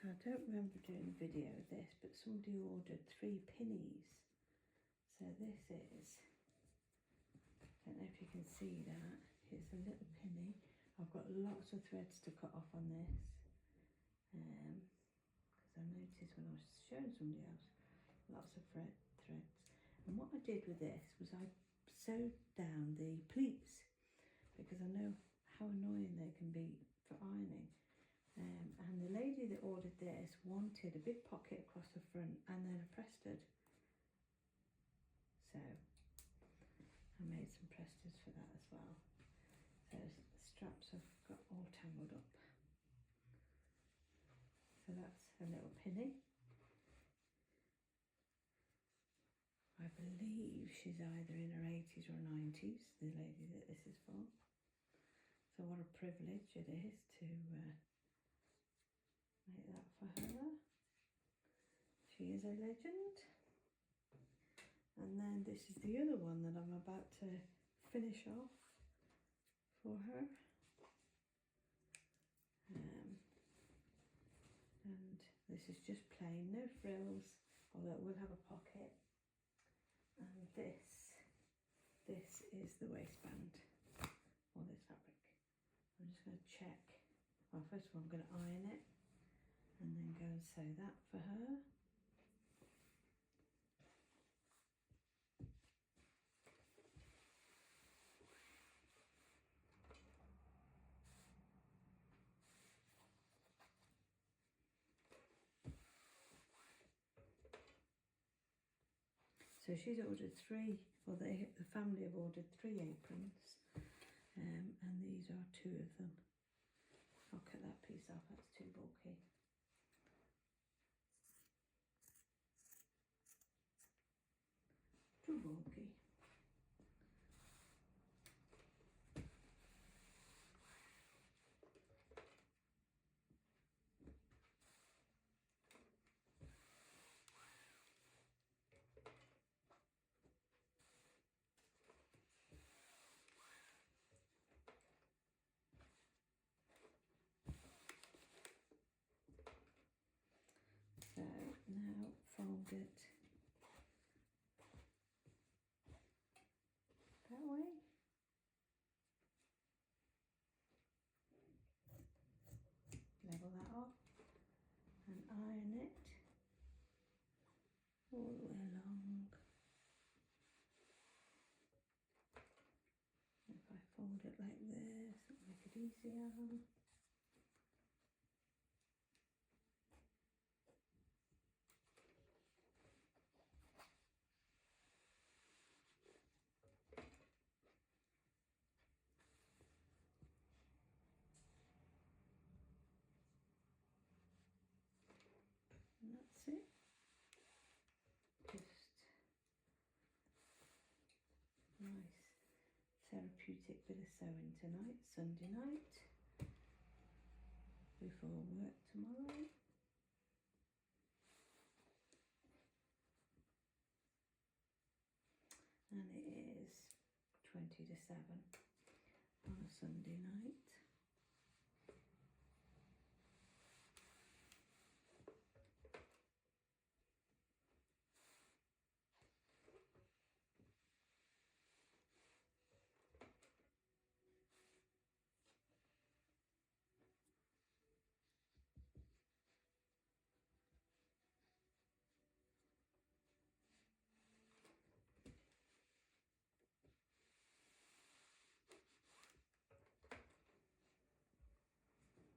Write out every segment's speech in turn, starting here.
So I don't remember doing a video of this, but somebody ordered 3 Pinnys. So this is, I don't know if you can see that, it's a little pinny. I've got lots of threads to cut off on this, because I noticed when I was showing somebody else, lots of threads. And what I did with this was I sewed down the pleats, because I know how annoying they can be for ironing. And the lady that ordered this wanted a big pocket across the front and then a prested. So I made some presteds for that as well. So the straps have got all tangled up. So that's a little pinny. I believe she's either in her 80s or 90s, the lady that this is for. So what a privilege it is to make that for her. She is a legend. And then this is the other one that I'm about to finish off for her. And this is just plain, no frills, although it will have a pocket. And this is the waistband, or this fabric. I'm just going to check. Well, first of all, I'm going to iron it and then go and sew that for her. So she's ordered 3, or the family have ordered 3 aprons, and these are 2 of them. I'll cut that piece off, that's too bulky. Too bulky. So now fold it that way. Level that off and iron it all the way along. If I fold it like this, it'll make it easier. And that's it. Just nice therapeutic bit of sewing tonight, Sunday night, before work tomorrow. And it is 20 to 7 on a Sunday night.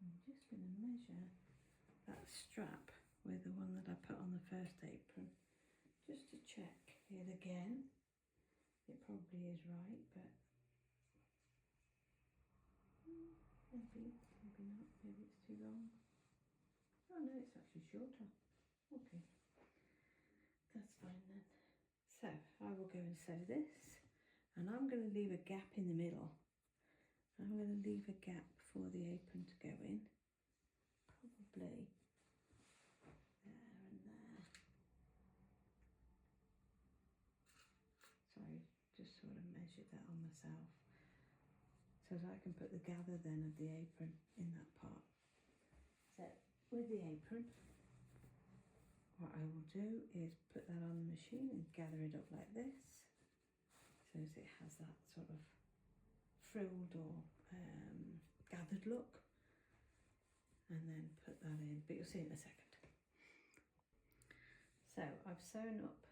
I'm just going to measure that strap with the one that I put on the first apron, just to check it again. It probably is right, but maybe not, maybe it's too long. Oh no, it's actually shorter. Okay, that's fine then. So I will go and sew this, and I'm going to leave a gap in the middle. I'm going to leave a gap for the apron to go in, probably there and there. So I just sort of measured that on myself, so that I can put the gather then of the apron in that part. So with the apron, what I will do is put that on the machine and gather it up like this, so as it has that sort of frilled or gathered look, and then put that in, but you'll see in a second. So I've sewn up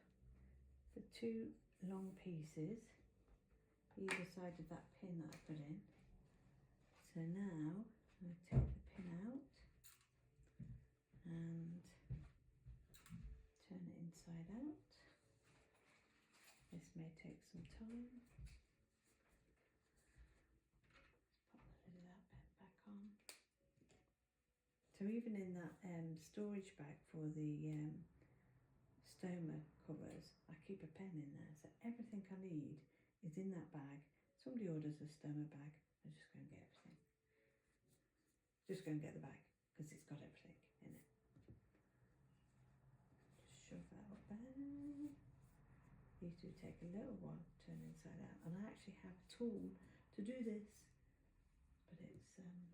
the 2 long pieces either side of that pin that I put in. So now I'm going to take the pin out and turn it inside out. This may take some time. Let's pop the lid of that pen back on. So even in that storage bag for the stoma covers, I keep a pen in there, so everything I need is in that bag. Somebody orders a stoma bag, I just go and get everything. Just go and get the bag, because it's got everything in it. Just shove that up there. These do take a little while to turn inside out, and I actually have a tool to do this, but it's somewhere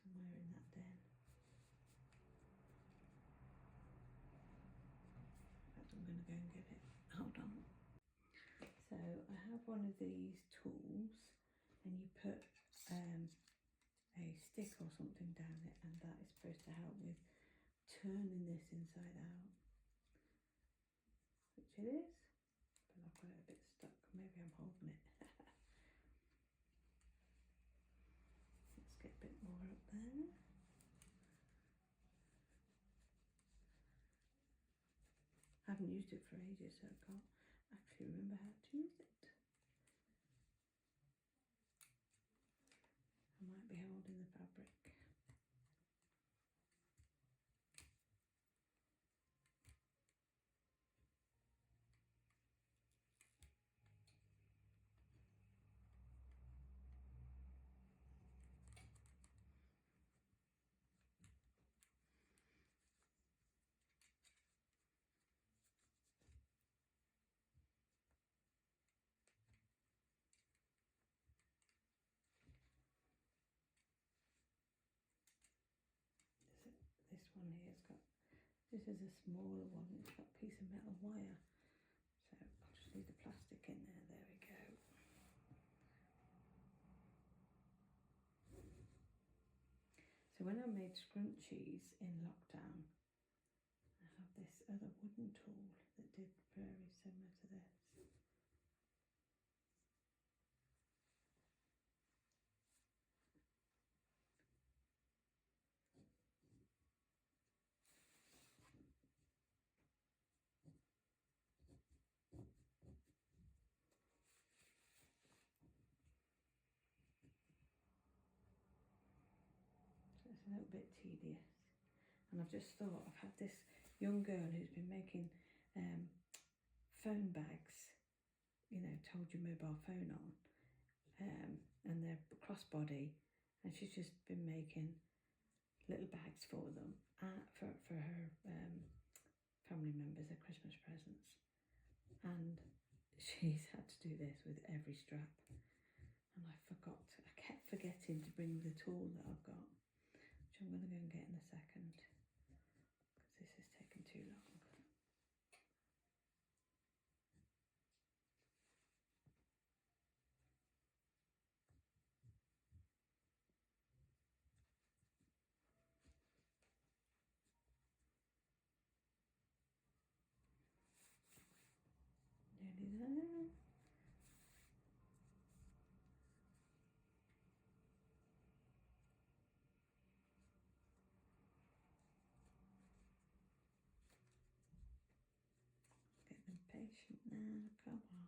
in that den. I'm going to go and get it. Hold on. So I have one of these tools, and you put a stick or something down it, and that is supposed to help with turning this inside out, which it is, but I've got it a bit stuck. Maybe I'm holding it. Let's get a bit more up there. I haven't used it for ages, so I can't actually remember how to use it. I might be holding the fabric. This one here has got, this is a smaller one, it's got a piece of metal wire, so I'll just leave the plastic in there. There we go. So when I made scrunchies in lockdown, I have this other wooden tool that did very similar to this. So it's a little bit tedious. And I've just thought, I've had this young girl who's been making phone bags, you know, told your mobile phone on, and they're crossbody, and she's just been making little bags for them, for her family members, their Christmas presents. And she's had to do this with every strap. And I kept forgetting to bring the tool that I've got, which I'm going to go and get in a second, because this is taking too long. Nearly there. Getting impatient now, come on.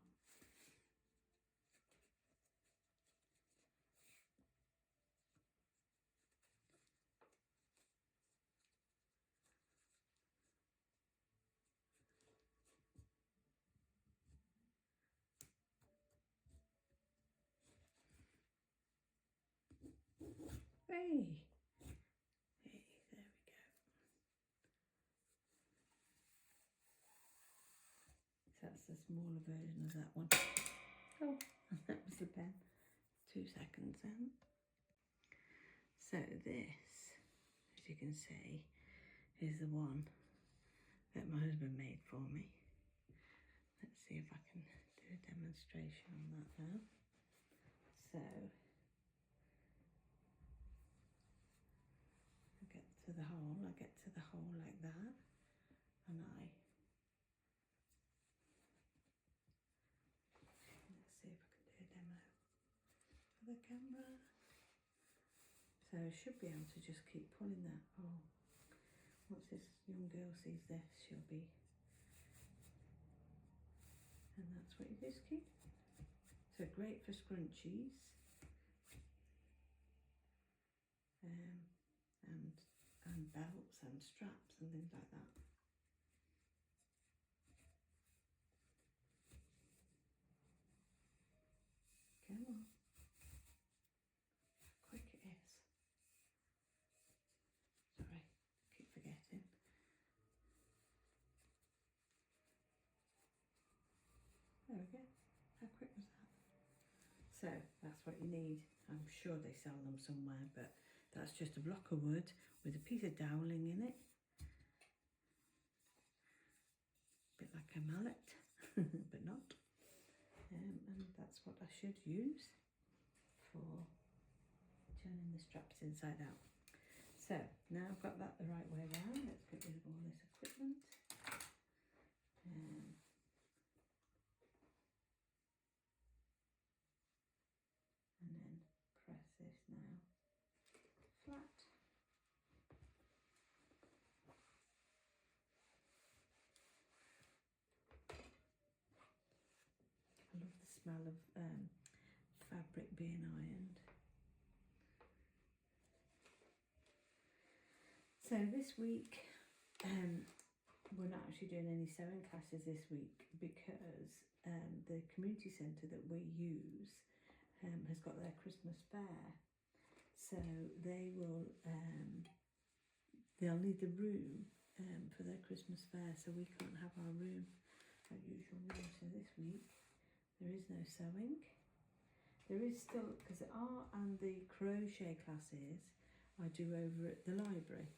Hey, hey, there we go. So that's the smaller version of that one. Oh, that was the pen. 2 seconds then. So this, as you can see, is the one that my husband made for me. Let's see if I can do a demonstration on that now. So I get to the hole like that, and let's see if I can do a demo for the camera. So I should be able to just keep pulling that. Oh, once this young girl sees this, she'll be, and that's what you just keep. So great for scrunchies, and belts and straps and things like that. Come on, how quick it is. Sorry, keep forgetting. There we go. How quick was that? So that's what you need. I'm sure they sell them somewhere, but that's just a block of wood with a piece of doweling in it. A bit like a mallet, but not. And that's what I should use for turning the straps inside out. So now I've got that the right way around, let's get rid of all this equipment. And then press this now flat. I love the smell of fabric being ironed. So this week, we're not actually doing any sewing classes this week because the community centre that we use has got their Christmas fair. So they will, they'll need the room for their Christmas fair, so we can't have our room, our usual room. So this week there is no sewing. There is still, because the art and the crochet classes I do over at the library,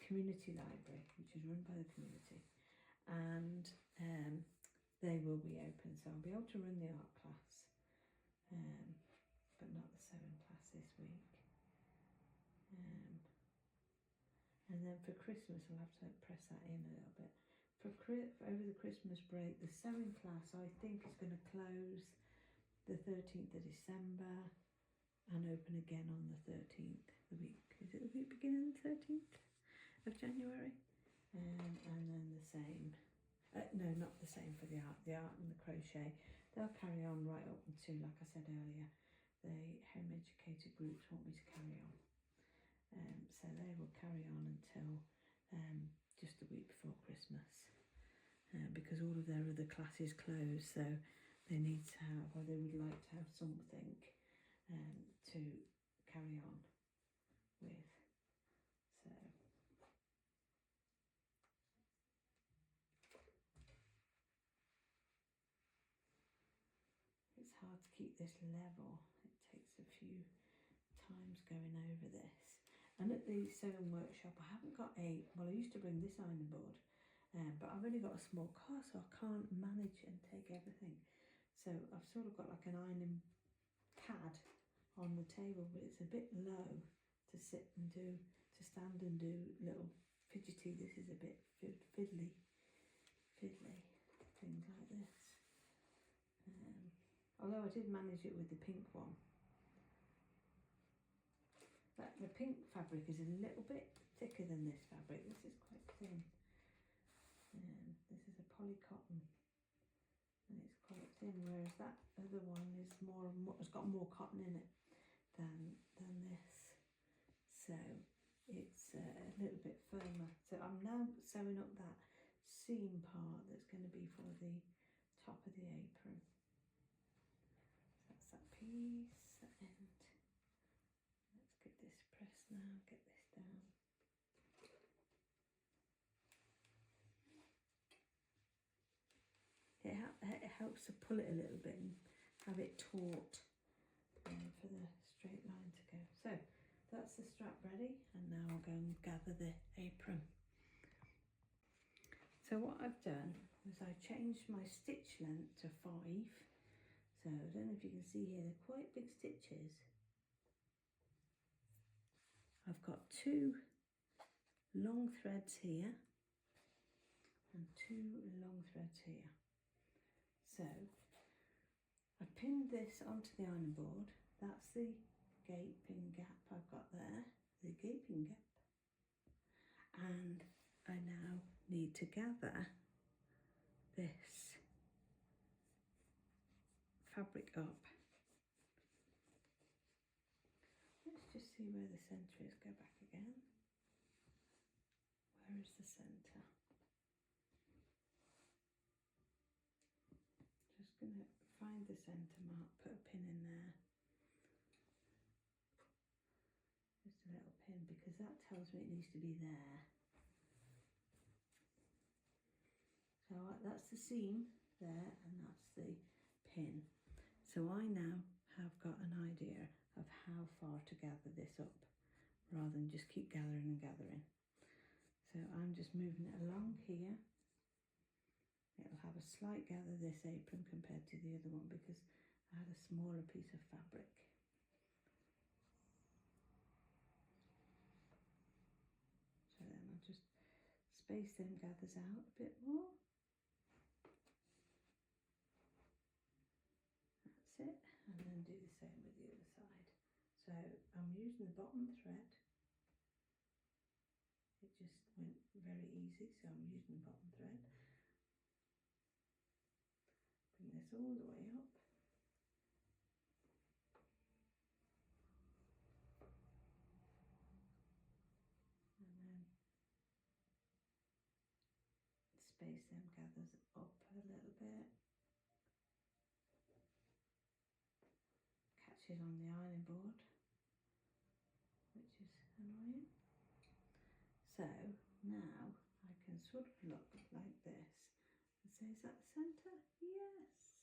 community library, which is run by the community, and they will be open, so I'll be able to run the art class, but not the sewing class this week. And then for Christmas, I'll have to press that in a little bit. For over the Christmas break, the sewing class I think is going to close the 13th of December and open again on the 13th. The week, is it the week beginning the 13th of January? And then the same. No, not the same for the art and the crochet. They'll carry on right up until, like I said earlier, the home educator groups want me to carry on. So they will carry on until just the week before Christmas, because all of their other classes close, so they need to have, or they would like to have something to carry on with. So it's hard to keep this level. It takes a few times going over this. And at the sewing workshop, I haven't got well, I used to bring this ironing board, but I've only got a small car, so I can't manage and take everything. So I've sort of got like an ironing pad on the table, but it's a bit low to sit and do, to stand and do little fidgety. This is a bit fiddly, things like this. Although I did manage it with the pink one. But the pink fabric is a little bit thicker than this fabric. This is quite thin. This is a poly cotton, and it's quite thin, whereas that other one is more, has got more cotton in it than this. So it's a little bit firmer. So I'm now sewing up that seam part that's going to be for the top of the apron. So that's that piece, and let's get this pressed now, get this down. It helps to pull it a little bit and have it taut for the straight line to go. So that's the strap ready, and now I'll go and gather the apron. So what I've done was I changed my stitch length to 5. So I don't know if you can see here, they're quite big stitches. I've got 2 long threads here and 2 long threads here. So I pinned this onto the ironing board. That's the gaping gap I've got there, the gaping gap. And I now need to gather this fabric up. Let's just see where the centre is. Go back again. Where is the centre? Just going to find the centre mark, put a pin in there. Just a little pin, because that tells me it needs to be there. So that's the seam there, and that's the pin. So I now have got an idea of how far to gather this up, rather than just keep gathering and gathering. So I'm just moving it along here. It'll have a slight gather, this apron, compared to the other one, because I had a smaller piece of fabric. So then I'll just space them gathers out a bit more. That's it, and then do the same with the other side. So I'm using the bottom thread. It just went very easy, so I'm using the bottom thread. Bring this all the way up. And then space them gathers up a little bit. Catches on the ironing board, which is annoying. So now I can sort of look like this and say, is that the centre? Yes.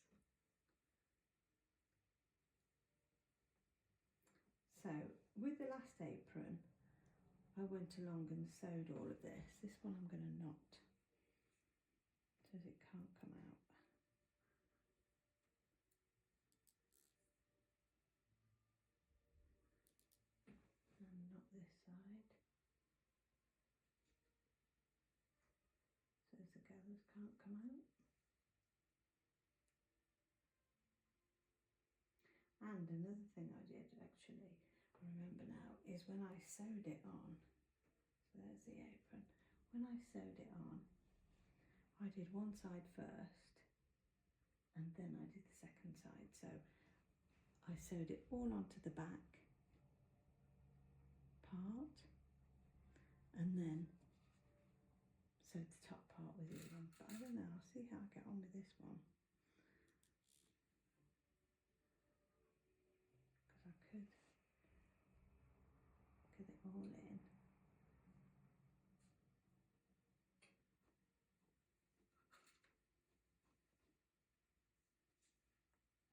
So with the last apron, I went along and sewed all of this. This one I'm going to knot so that it can't come out. And knot this side so the gathers can't come out. And another thing I did, actually, I remember now, is when I sewed it on, so there's the apron, when I sewed it on, I did one side first and then I did the second side. So I sewed it all onto the back part and then sewed the top part with the other one. But I don't know, I'll see how I get on with this one. Because I could get it all in.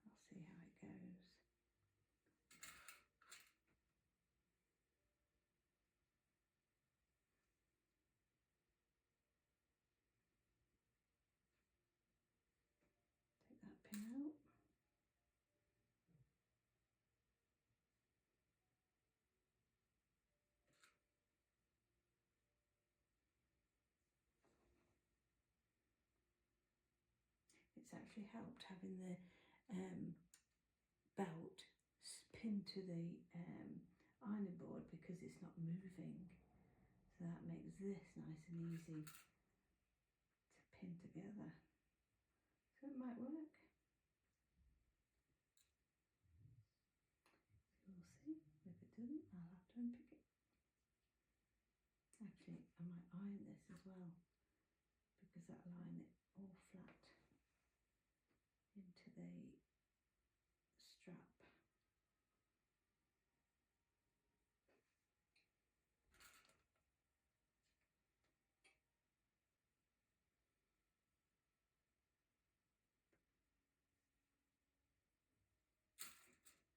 I'll see how it goes. Take that pin out. It's actually helped having the belt pinned to the ironing board, because it's not moving. So that makes this nice and easy to pin together. So it might work. We'll see. If it doesn't, I'll have to unpick it. Actually, I might iron this as well, because that'll line it all flat into the strap.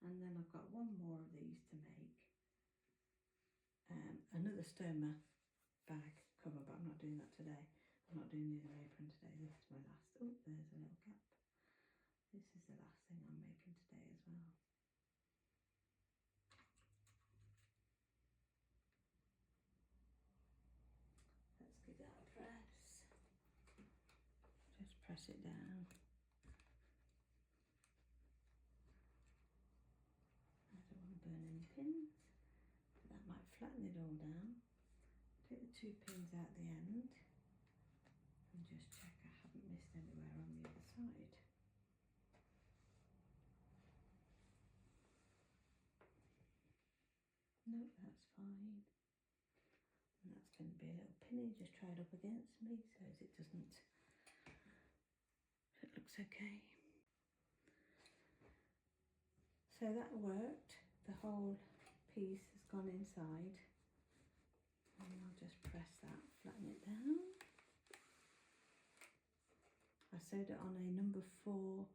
And then I've got one more of these to make. another stoma bag cover, but I'm not doing that today. I'm not doing the other apron today. This is my last. Oh, there's a little gap. This is the last thing I'm making today as well. Let's give that a press. Just press it down. I don't want to burn any pins, but that might flatten it all down. Take the 2 pins out the end and just check I haven't missed anywhere on the other side. No, that's fine. And that's going to be a little pinny just tried up against me so as it doesn't, it looks okay. So that worked. The whole piece has gone inside. And I'll just press that, flatten it down. I sewed it on a number 4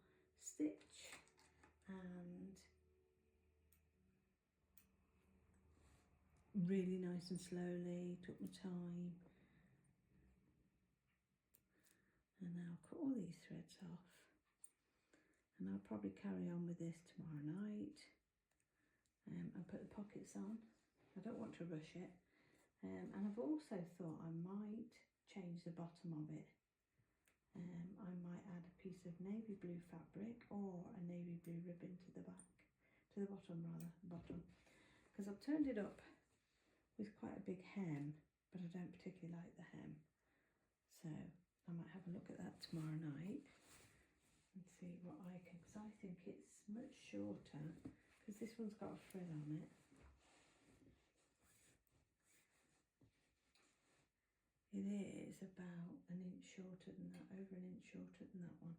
stitch and really nice and slowly, took my time. And now I'll cut all these threads off. And I'll probably carry on with this tomorrow night and put the pockets on. I don't want to rush it. And I've also thought I might change the bottom of it. I might add a piece of navy blue fabric or a navy blue ribbon to the back, to the bottom rather, because I've turned it up with quite a big hem, but I don't particularly like the hem. So I might have a look at that tomorrow night and see what I can, because I think it's much shorter, because this one's got a frill on it. It is about an inch shorter than that, over an inch shorter than that one.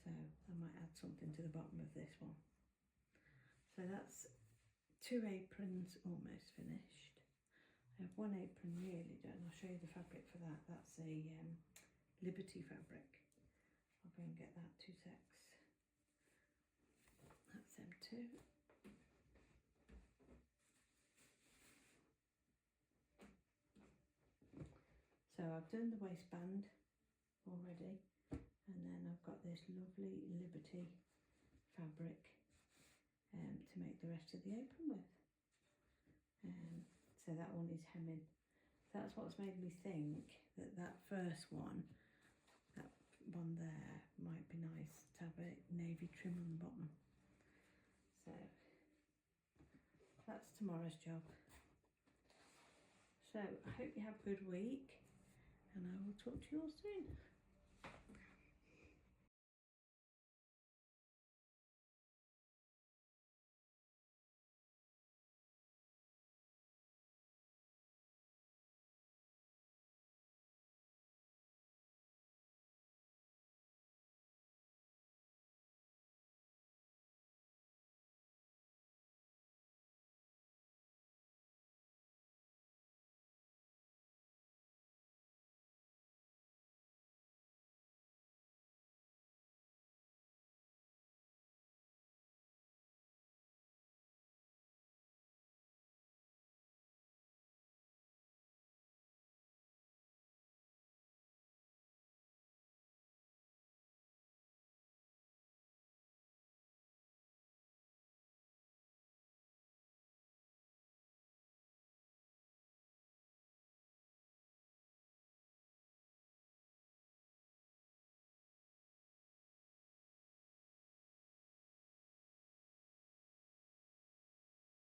So I might add something to the bottom of this one. So that's 2 aprons almost finished. I have 1 apron nearly done. I'll show you the fabric for that. That's a Liberty fabric. I'll go and get that, 2 secs. That's them 2. So I've done the waistband already, and then I've got this lovely Liberty fabric to make the rest of the apron with. So that one is hemming. That's what's made me think that that first one, that one there, might be nice to have a navy trim on the bottom. So that's tomorrow's job. So I hope you have a good week, and I will talk to you all soon.